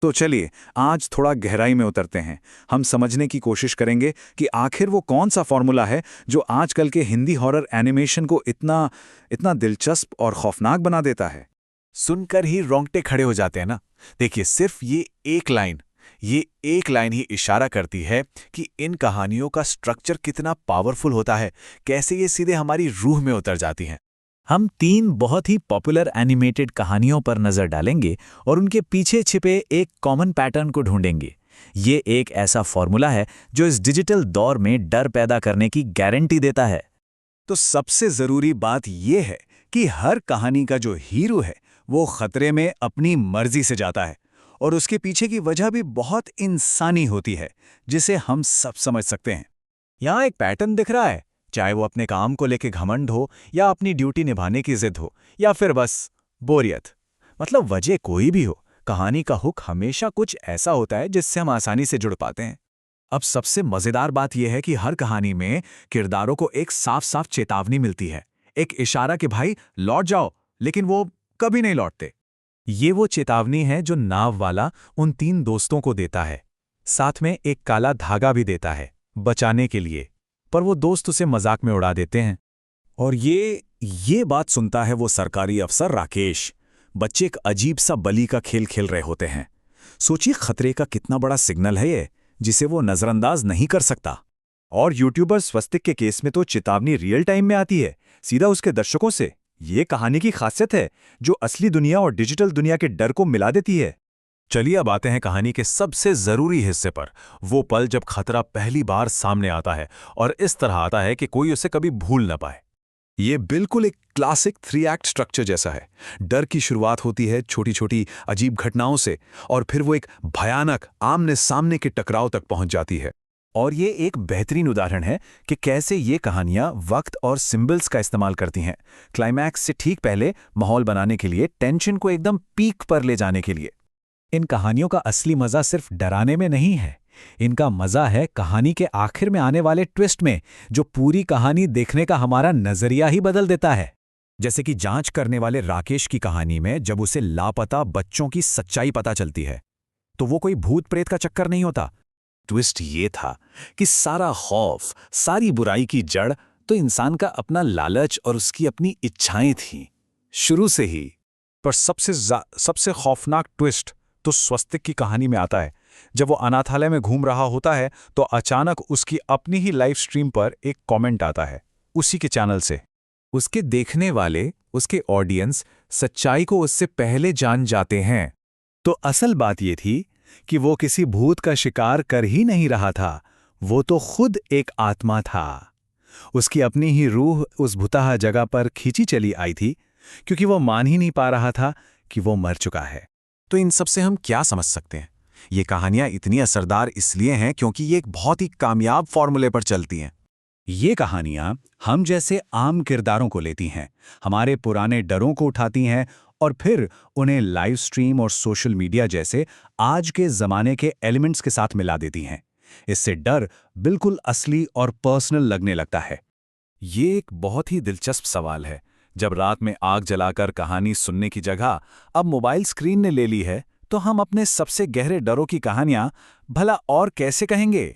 तो चलिए आज थोड़ा गहराई में उतरते हैं। हम समझने की कोशिश करेंगे कि आखिर वो कौन सा फॉर्मूला है जो आजकल के हिंदी हॉरर एनिमेशन को इतना इतना दिलचस्प और खौफनाक बना देता है। सुनकर ही रोंगटे खड़े हो जाते हैं ना। देखिए, सिर्फ ये एक लाइन ही इशारा करती है कि इन कहानियों का स्ट्रक्चर कितना पावरफुल होता है, कैसे ये सीधे हमारी रूह में उतर जाती हैं। हम 3 बहुत ही पॉपुलर एनिमेटेड कहानियों पर नजर डालेंगे और उनके पीछे छिपे एक कॉमन पैटर्न को ढूंढेंगे। ये एक ऐसा फॉर्मूला है जो इस डिजिटल दौर में डर पैदा करने की गारंटी देता है। तो सबसे जरूरी बात यह है कि हर कहानी का जो हीरो है वो खतरे में अपनी मर्जी से जाता है और उसके पीछे की वजह भी बहुत इंसानी होती है, जिसे हम सब समझ सकते हैं। यहाँ एक पैटर्न दिख रहा है, चाहे वो अपने काम को लेके घमंड हो या अपनी ड्यूटी निभाने की जिद हो या फिर बस बोरियत। मतलब वजह कोई भी हो, कहानी का हुक हमेशा कुछ ऐसा होता है जिससे हम आसानी से जुड़ पाते हैं। अब सबसे मजेदार बात यह है कि हर कहानी में किरदारों को एक साफ साफ चेतावनी मिलती है, एक इशारा कि भाई लौट जाओ, लेकिन वो कभी नहीं लौटते। ये वो चेतावनी है जो नाव वाला उन 3 दोस्तों को देता है, साथ में एक काला धागा भी देता है बचाने के लिए, पर वो दोस्त उसे मजाक में उड़ा देते हैं। और ये बात सुनता है वो सरकारी अफसर राकेश। बच्चे एक अजीब सा बलि का खेल खेल रहे होते हैं। सोचिए खतरे का कितना बड़ा सिग्नल है ये, जिसे वो नजरअंदाज नहीं कर सकता। और यूट्यूबर स्वस्तिक के केस में तो चेतावनी रियल टाइम में आती है, सीधा उसके दर्शकों से। ये कहानी की खासियत है जो असली दुनिया और डिजिटल दुनिया के डर को मिला देती है। चलिए अब आते हैं कहानी के सबसे जरूरी हिस्से पर, वो पल जब खतरा पहली बार सामने आता है और इस तरह आता है कि कोई उसे कभी भूल न पाए। ये बिल्कुल एक क्लासिक 3 एक्ट स्ट्रक्चर जैसा है। डर की शुरुआत होती है छोटी छोटी अजीब घटनाओं से और फिर वो एक भयानक आमने सामने के टकराव तक पहुंच जाती है। और ये एक बेहतरीन उदाहरण है कि कैसे ये कहानियां वक्त और सिंबल्स का इस्तेमाल करती हैं, क्लाइमैक्स से ठीक पहले माहौल बनाने के लिए, टेंशन को एकदम पीक पर ले जाने के लिए। इन कहानियों का असली मजा सिर्फ डराने में नहीं है, इनका मजा है कहानी के आखिर में आने वाले ट्विस्ट में, जो पूरी कहानी देखने का हमारा नजरिया ही बदल देता है। जैसे कि जांच करने वाले राकेश की कहानी में जब उसे लापता बच्चों की सच्चाई पता चलती है, तो वो कोई भूत प्रेत का चक्कर नहीं होता। ट्विस्ट ये था कि सारा खौफ, सारी बुराई की जड़ तो इंसान का अपना लालच और उसकी अपनी इच्छाएं थीं, शुरू से ही। पर सबसे खौफनाक ट्विस्ट तो स्वस्तिक की कहानी में आता है। जब वो अनाथालय में घूम रहा होता है तो अचानक उसकी अपनी ही लाइव स्ट्रीम पर एक कमेंट आता है, उसी के चैनल से। उसके देखने वाले, उसके ऑडियंस सच्चाई को उससे पहले जान जाते हैं। तो असल बात ये थी कि वो किसी भूत का शिकार कर ही नहीं रहा था, वो तो खुद एक आत्मा था। उसकी अपनी ही रूह उस भुताहा जगह पर खींची चली आई थी, क्योंकि वो मान ही नहीं पा रहा था कि वो मर चुका है। तो इन सब से हम क्या समझ सकते हैं? ये कहानियां इतनी असरदार इसलिए हैं क्योंकि ये एक बहुत ही कामयाब फॉर्मूले पर चलती हैं। ये कहानियां हम जैसे आम किरदारों को लेती हैं, हमारे पुराने डरों को उठाती हैं और फिर उन्हें लाइव स्ट्रीम और सोशल मीडिया जैसे आज के ज़माने के एलिमेंट्स के साथ मिला देती हैं। इससे डर बिल्कुल असली और पर्सनल लगने लगता है। ये एक बहुत ही दिलचस्प सवाल है। जब रात में आग जलाकर कहानी सुनने की जगह अब मोबाइल स्क्रीन ने ले ली है, तो हम अपने सबसे गहरे डरों की कहानियां भला और कैसे कहेंगे?